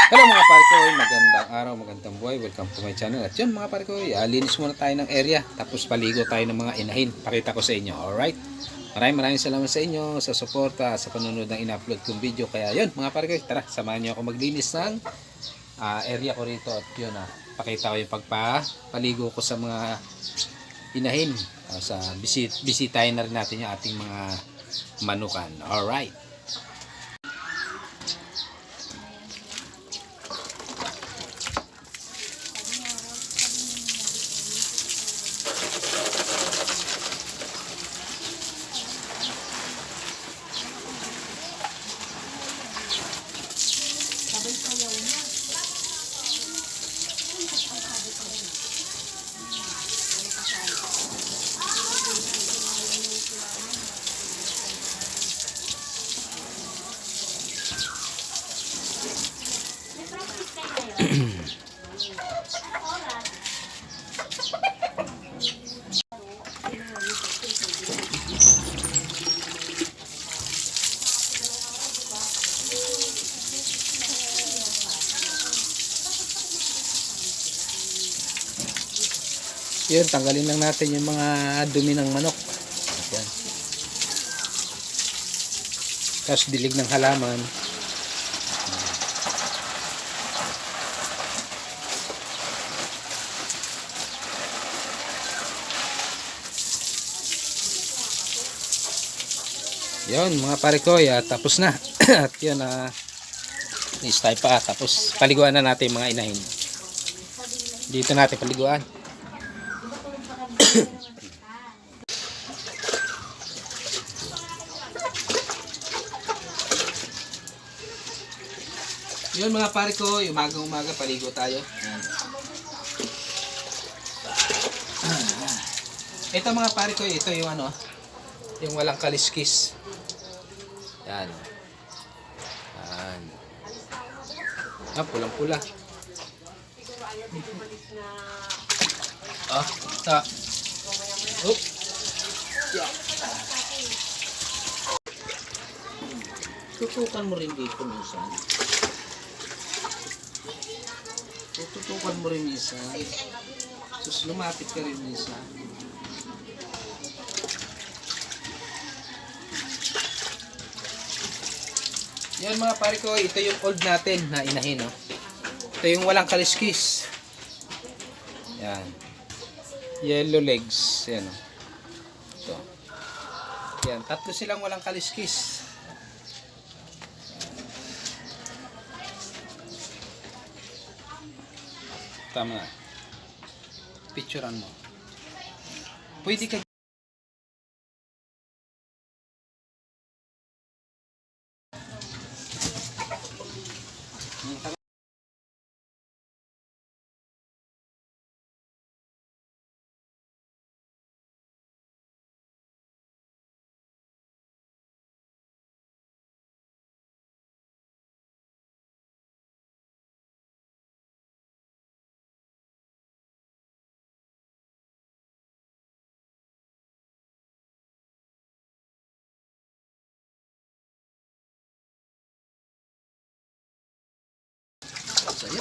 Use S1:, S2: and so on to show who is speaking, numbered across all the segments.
S1: Hello mga pare ko, magandang araw, magandang buhay. Welcome to my channel. At yun mga pare ko, linis muna tayo ng area. Tapos paligo tayo ng mga inahin. Pakita ko sa inyo, alright? Maraming salamat sa inyo sa suporta, sa panunod ng in-upload kong video. Kaya yun mga pare ko, tara, samahan nyo ako maglinis ng area ko rito. At yun, pakita ko yung pagpapaligo ko sa mga inahin. Sa bisitahin na rin natin yung ating mga manukan. Alright. Yun, tanggalin lang natin yung mga dumi ng manok. Yan. Tapos dilig ng halaman. Yun mga pare ko, tapos na. At yun, is tayo pa. Tapos paliguan na natin mga inahin. Dito natin paliguan. Yun mga pare ko, umaga paligo tayo. Yan. Ito mga pare ko, ito yung yung walang kaliskis. Yan. Yan. Pulang-pula. Ta. Oop. Yeah. Tutukan mo rin dito minsan. Tutukan mo rin minsan. Sus, lumapit ka rin minsan. Yan mga pare ko, ito yung old natin na inahin, no? Ito yung walang kaliskis. Yan. Yellow legs. Yan, no? Ito. Yan, tatlo silang walang kaliskis. Tama. Picturean mo. Pwede ka saya.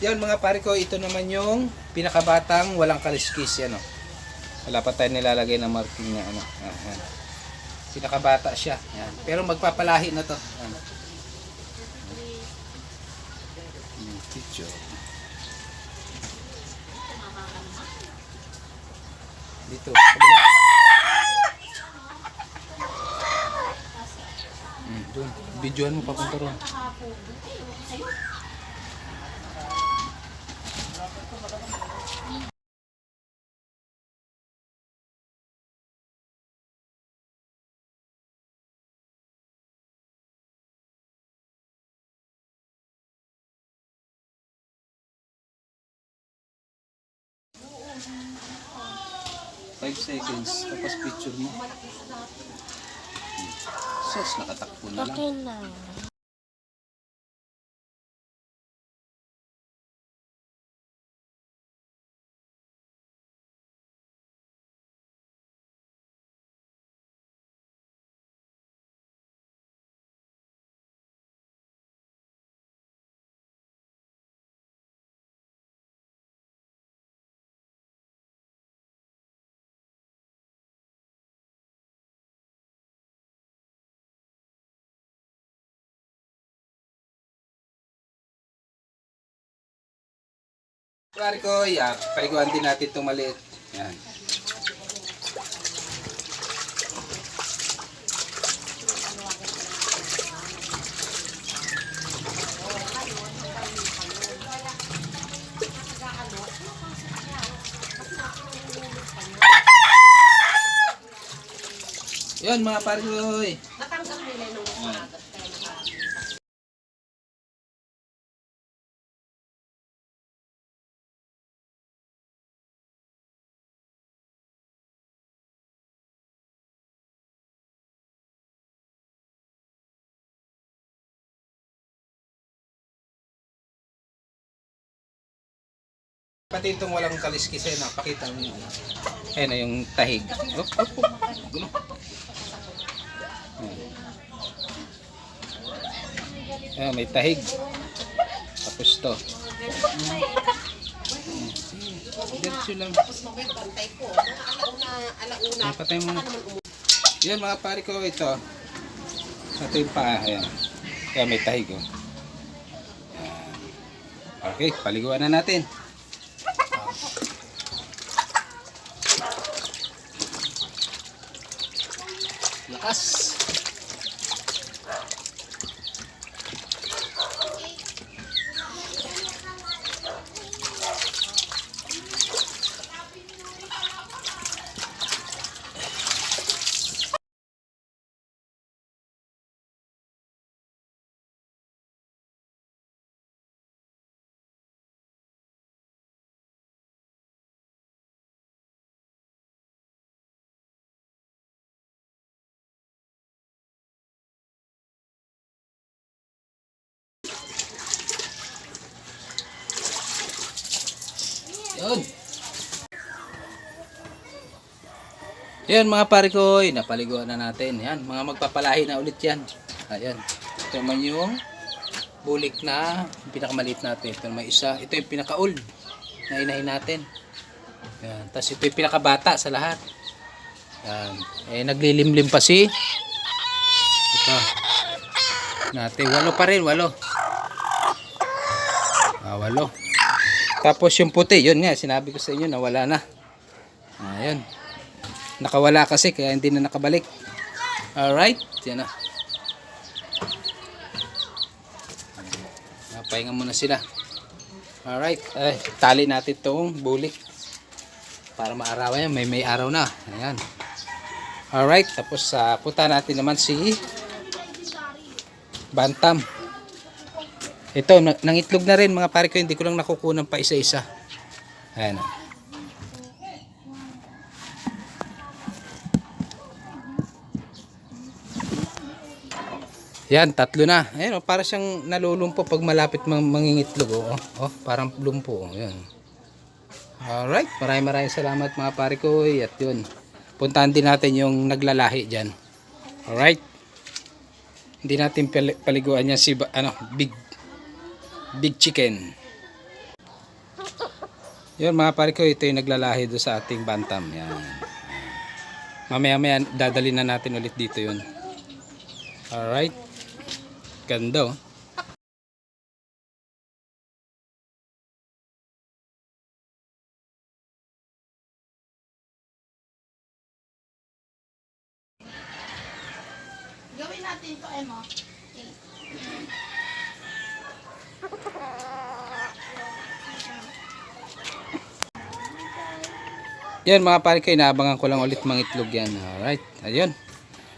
S1: Yan mga pare ko, ito naman yung pinakabatang walang kaliskis. Yan, wala pa tayo nilalagay na marking na Ayan. Pinakabata siya. Yan. Pero magpapalahi na to. Yan. Picture. Dito. Doon. Videoan mo papunta ron. Five seconds. Tapos picture mo. Sos, nakatakbo na lang.
S2: Okay na.
S1: Pare ko, paliguan din natin itong maliit. Yan. Yun mga pare ko.
S2: Natanggap nila nung umaga.
S1: Pati itong walang kaliskis eh, napakita mo yun. Ayan na yung tahig. Op, op, op. Gulo. Ayan, may tahig. Tapos to. Diretso lang.
S2: Tapos mamaya bantay ko. Mga alauna.
S1: Ayan, patay mo. Yan mga pare ko, ito. Ito yung paa. Ayan. Ayan, may tahig. Oh. Ayan. Okay, paliguan na natin. Lakas. Yun. Yan mga pare ko, napaliguan na natin. Yan, mga magpapalahi na ulit yan. Ayan. Ito naman yung bulik na pinakamaliit natin. Ito naman isa. Ito yung pinaka-old na inahin natin. Yan. Tapos ito yung pinakabata sa lahat. Yan. Eh, naglilimlim pa si ito. Natin. 8 pa rin. 8. 8. Tapos yung puti. Yun nga. Sinabi ko sa inyo na wala na. Ayan. Nakawala kasi kaya hindi na nakabalik. Alright. Yan na. Pahinga muna sila. Alright. Ay, tali natin itong bulik. Para maarawan yan. May araw na. Ayan. Alright. Tapos punta natin naman si Bantam. Ito. Nangitlog na rin mga pare ko. Hindi ko lang nakukunan pa isa-isa. Ayan na. Yan, 3 na. Ayan, para siyang nalulumpo pag malapit mangingitlog. Oh, parang lumpo. Ayan. Alright, maraming salamat mga pare ko. At yun, puntahan din natin yung naglalahi dyan. Alright. Hindi natin paliguan yan si big chicken. Yun mga pare ko, ito yung naglalahi doon sa ating bantam. Yan. Mamaya dadali na natin ulit dito yun. Alright. Ganda oh.
S2: Gawin natin ito, Emma.
S1: Yan mga pare ko, inaabangan ko lang ulit mangitlog yan. Alright, ayun.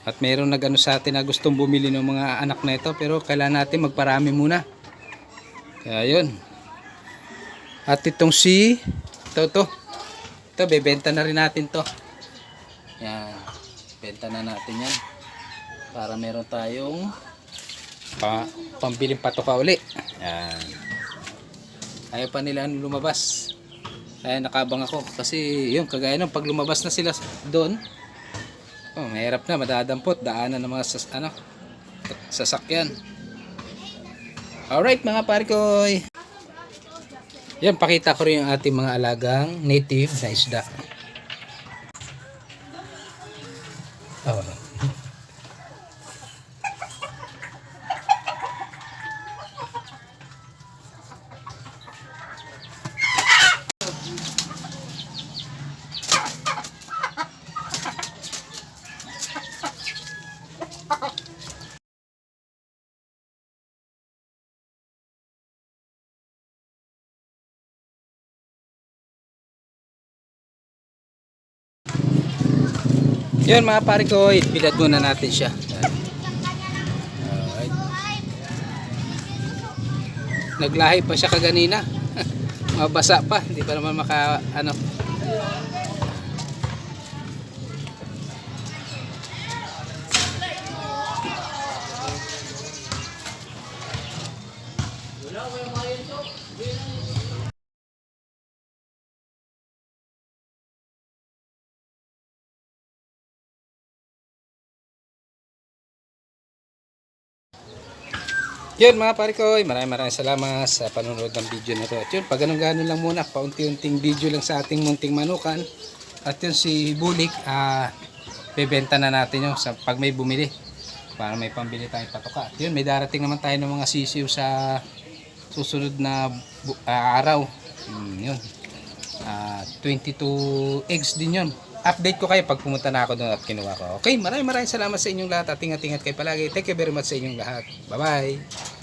S1: At mayroong nag-ano sa atin na gustong bumili ng mga anak na ito, pero kailangan natin magparami muna. Kaya yun. At itong ito, bebenta na rin natin to. Yan, benta na natin yan. Para meron tayong pambiling patoka uli. Yan. Ayaw pa nila lumabas. Kaya nakabang ako kasi yun, kagaya nung pag lumabas na sila doon, mahirap na, madadampot, daanan ng mga sasakyan. Alright mga pare ko. Yan, pakita ko rin yung ating mga alagang native na isda. Yun mga pare ko, bilad muna natin siya. Yan. Alright. Naglahi pa siya kaganina. Mabasa pa, hindi pa naman maka ano. Yun mga pare ko, maraming salamat sa panonood ng video na to. At yun, pag ganun-ganun lang muna, paunti-unting video lang sa ating munting manukan. At yun si Bulik, bebenta na natin yun sa, pag may bumili. Para may pambili tayong patoka. At yun, may darating naman tayo ng mga sisiw sa susunod na araw. Yun. 22 eggs din yun. Update ko kayo pag pumunta na ako doon at kinuha ko. Okay, maraming salamat sa inyong lahat at ingat-ingat kayo palagi. Thank you very much sa inyong lahat. Bye-bye!